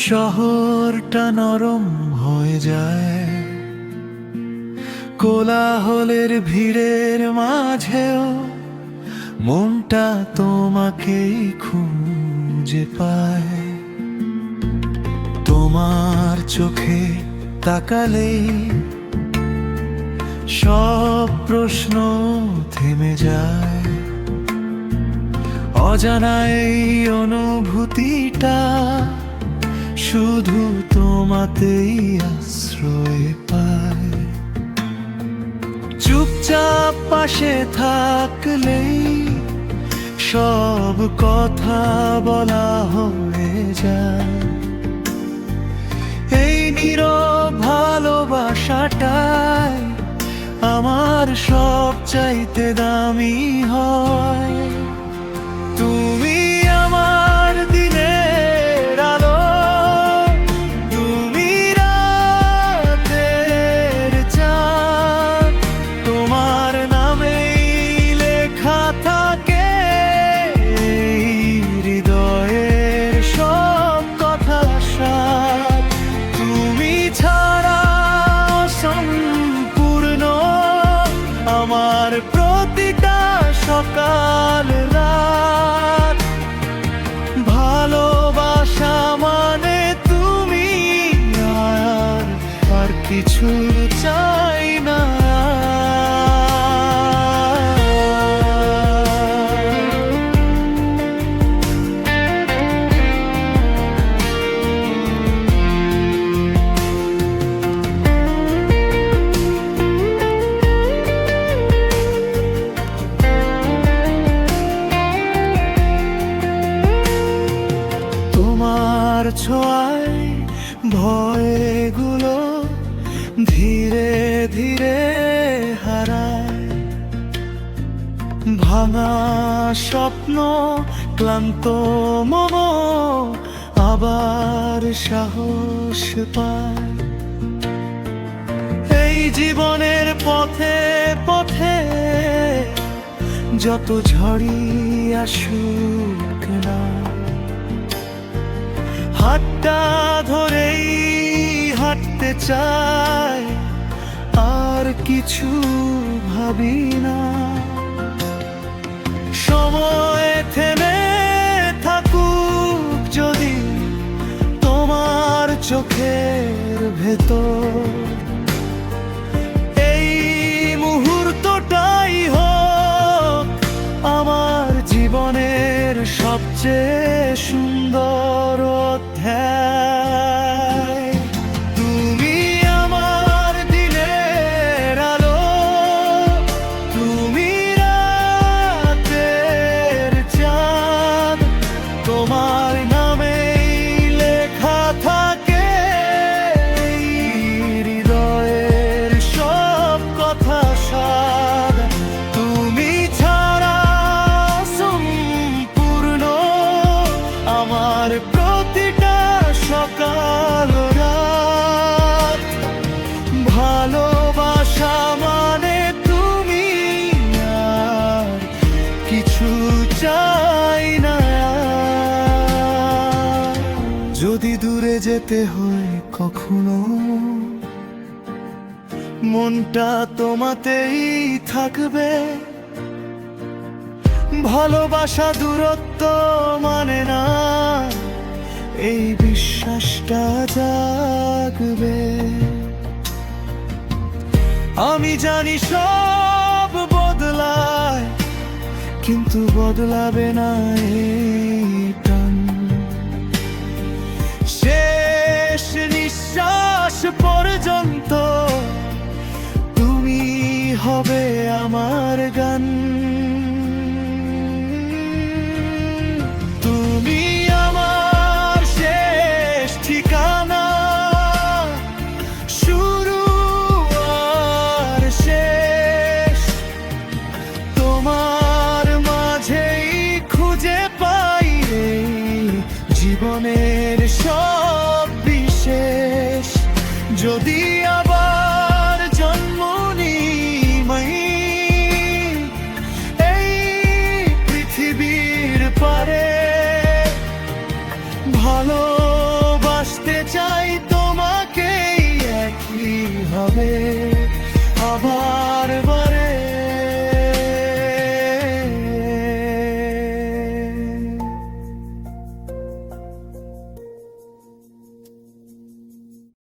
শহরটা নরম হয়ে যায় কোলাহলের ভিড়ের মাঝেও, মনটা তোমাকেই খুঁজে পায়। তোমার চোখে তাকালেই সব প্রশ্ন থেমে যায়। অজানা এই অনুভূতিটা শুধু তোমাতেই আশ্রয় পায়। চুপচাপ পাশে থাকলেই সব কথা বলা হয়ে যায়। এই নীরব ভালোবাসাটাই আমার সবচাইতে দামি হয়। তুমি আমার দিনের আলো, তুমি রাতের চাঁদ। তোমার নামেই লেখা থাকে এই হৃদয়ের সব কথা সার। তুমি ছাড়া সম্পূর্ণ আমার প্রতিটা সকাল রাত। ভালোবাসা মানে তুমি, আর কিছু চাই না। তোমার ছোঁয়ায় ভয়গুলো ধীরে ধীরে হারায়। ভাঙা স্বপ্ন, ক্লান্ত মন আবার সাহস পায়। এই জীবনের পথে পথে যত ঝড়ই আসুক না, হাতটা ধরেই হাঁটতে চাই, আর কিছু ভাবি না। সময় থেমে থাকুক যদি তোমার চোখের ভেতর, এই মুহূর্তটাই হোক আমার জীবনের সবচেয়ে সুন্দর অধ্যায়। তুমি আমার দিনের আলো, তুমি রাতের চাঁদ। তোমার নামেই লেখা থাকে এই হৃদয়ের সব কথা সার। তুমি ছাড়া সম্পূর্ণ আমার প্রতিটা সকাল রাত। ভালোবাসা মানে তুমি, আর কিছু চাই না। যদি দূরে যেতে হয় কখনো, মনটা তোমাতেই থাকবে। ভালোবাসা দূরত্ব মানে না, এই বিশ্বাসটা জাগবে। আমি জানি সব বদলায়, কিন্তু বদলাবে না এই টান। শেষ নিঃশ্বাস পর্যন্ত তুমি হবে আমার গান। তুমি আমার শেষ ঠিকানা, শুরু আর শেষ তোমার মাঝেই খুঁজে পাই রে জীবনের সব বিশেষ। যদি আবার জন্ম নিই এই পৃথিবীর পারে,